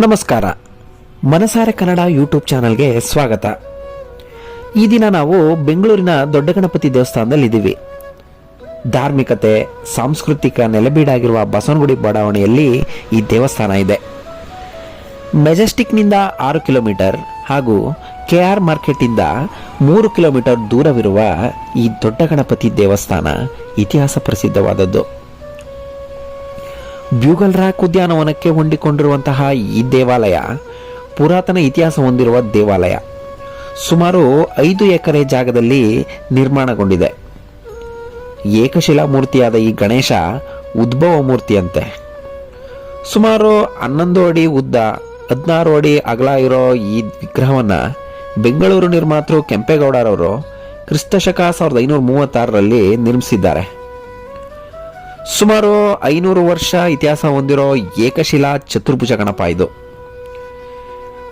ನಮಸ್ಕಾರ. ಮನಸಾರೆ ಕನ್ನಡ ಯೂಟ್ಯೂಬ್ ಚಾನಲ್ಗೆ ಸ್ವಾಗತ. ಈ ದಿನ ನಾವು ಬೆಂಗಳೂರಿನ ದೊಡ್ಡ ಗಣಪತಿ ದೇವಸ್ಥಾನದಲ್ಲಿದ್ದೀವಿ. ಧಾರ್ಮಿಕತೆ, ಸಾಂಸ್ಕೃತಿಕ ನೆಲೆಬೀಡಾಗಿರುವ ಬಸವನಗುಡಿ ಬಡಾವಣೆಯಲ್ಲಿ ಈ ದೇವಸ್ಥಾನ ಇದೆ. ಮೆಜೆಸ್ಟಿಕ್ನಿಂದ 6 ಕಿಲೋಮೀಟರ್ ಹಾಗೂ KR ಮಾರ್ಕೆಟಿಂದ 3 ಕಿಲೋಮೀಟರ್ ದೂರವಿರುವ ಈ ದೊಡ್ಡ ಗಣಪತಿ ದೇವಸ್ಥಾನ ಇತಿಹಾಸ ಪ್ರಸಿದ್ಧವಾದದ್ದು. ಬ್ಯೂಗಲ್ ರಾಕ್ ಉದ್ಯಾನವನಕ್ಕೆ ಹೊಂದಿಕೊಂಡಿರುವಂತಹ ಈ ದೇವಾಲಯ ಪುರಾತನ ಇತಿಹಾಸ ಹೊಂದಿರುವ ದೇವಾಲಯ. ಸುಮಾರು 5 ಎಕರೆ ಜಾಗದಲ್ಲಿ ನಿರ್ಮಾಣಗೊಂಡಿದೆ. ಏಕಶಿಲಾ ಮೂರ್ತಿಯಾದ ಈ ಗಣೇಶ ಉದ್ಭವ ಮೂರ್ತಿಯಂತೆ. ಸುಮಾರು 11 ಅಡಿ ಉದ್ದ, 16 ಅಡಿ ಅಗಲ ಇರೋ ಈ ವಿಗ್ರಹವನ್ನು ಬೆಂಗಳೂರು ನಿರ್ಮಾತೃ ಕೆಂಪೇಗೌಡರವರು ಕ್ರಿಸ್ತಶಕ 1536ರಲ್ಲಿ ನಿರ್ಮಿಸಿದ್ದಾರೆ. ಸುಮಾರು 500 ವರ್ಷ ಇತಿಹಾಸ ಹೊಂದಿರೋ ಏಕಶಿಲಾ ಚತುರ್ಭುಜ ಗಣಪ ಇದು.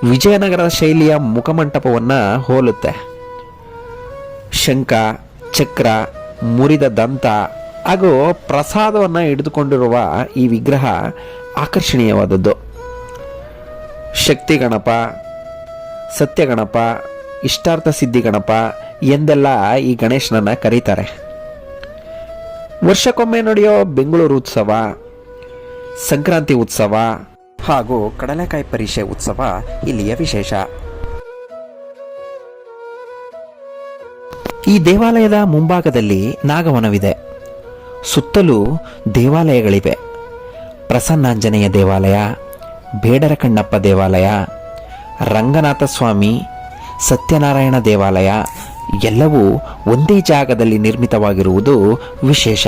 ವಿಜಯನಗರ ಶೈಲಿಯ ಮುಖಮಂಟಪವನ್ನು ಹೋಲುತ್ತೆ. ಶಂಖ, ಚಕ್ರ, ಮುರಿದ ದಂತ ಹಾಗೂ ಪ್ರಸಾದವನ್ನು ಹಿಡಿದುಕೊಂಡಿರುವ ಈ ವಿಗ್ರಹ ಆಕರ್ಷಣೀಯವಾದದ್ದು. ಶಕ್ತಿ ಗಣಪ, ಸತ್ಯ ಗಣಪ, ಇಷ್ಟಾರ್ಥ ಸಿದ್ಧಿ ಗಣಪ ಎಂದೆಲ್ಲ ಈ ಗಣೇಶನನ್ನ ಕರೀತಾರೆ. ವರ್ಷಕ್ಕೊಮ್ಮೆ ನಡೆಯೋ ಬೆಂಗಳೂರು ಉತ್ಸವ, ಸಂಕ್ರಾಂತಿ ಉತ್ಸವ ಹಾಗೂ ಕಡಲೆಕಾಯಿ ಪರಿಷೆ ಉತ್ಸವ ಇಲ್ಲಿಯ ವಿಶೇಷ. ಈ ದೇವಾಲಯದ ಮುಂಭಾಗದಲ್ಲಿ ನಾಗವನವಿದೆ. ಸುತ್ತಲೂ ದೇವಾಲಯಗಳಿವೆ. ಪ್ರಸನ್ನಾಂಜನೇಯ ದೇವಾಲಯ, ಬೇಡರ ಕಣ್ಣಪ್ಪ ದೇವಾಲಯ, ರಂಗನಾಥ ಸ್ವಾಮಿ, ಸತ್ಯನಾರಾಯಣ ದೇವಾಲಯ ಎಲ್ಲವೂ ಒಂದೇ ಜಾಗದಲ್ಲಿ ನಿರ್ಮಿತವಾಗಿರುವುದು ವಿಶೇಷ.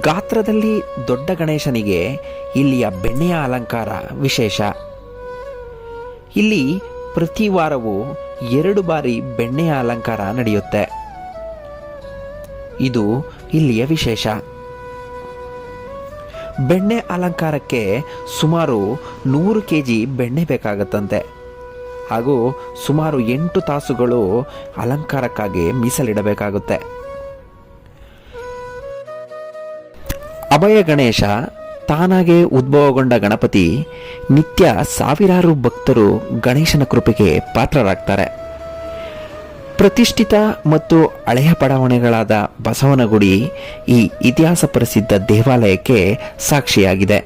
ಗಾತ್ರದಲ್ಲಿ ದೊಡ್ಡ ಗಣೇಶನಿಗೆ ಇಲ್ಲಿಯ ಬೆಣ್ಣೆಯ ಅಲಂಕಾರ ವಿಶೇಷ. ಇಲ್ಲಿ ಪ್ರತಿ ವಾರವೂ 2 ಬಾರಿ ಬೆಣ್ಣೆಯ ಅಲಂಕಾರ ನಡೆಯುತ್ತೆ. ಇದು ಇಲ್ಲಿಯ ವಿಶೇಷ. ಬೆಣ್ಣೆ ಅಲಂಕಾರಕ್ಕೆ ಸುಮಾರು 100 kg ಬೆಣ್ಣೆ ಬೇಕಾಗತ್ತಂತೆ ಹಾಗೂ ಸುಮಾರು 8 ತಾಸುಗಳು ಅಲಂಕಾರಕ್ಕಾಗಿ ಮೀಸಲಿಡಬೇಕಾಗುತ್ತೆ. ಅಭಯ ಗಣೇಶ ತಾನಾಗೆ ಉದ್ಭವಗೊಂಡ ಗಣಪತಿ ನಿತ್ಯ ಸಾವಿರಾರು ಭಕ್ತರು ಗಣೇಶನ ಕೃಪೆಗೆ ಪಾತ್ರರಾಗ್ತಾರೆ. ಪ್ರತಿಷ್ಠಿತ ಮತ್ತು ಹಳೆಯ ಬಡಾವಣೆಗಳಾದ ಬಸವನಗುಡಿ ಈ ಇತಿಹಾಸ ಪ್ರಸಿದ್ಧ ದೇವಾಲಯಕ್ಕೆ ಸಾಕ್ಷಿಯಾಗಿದೆ.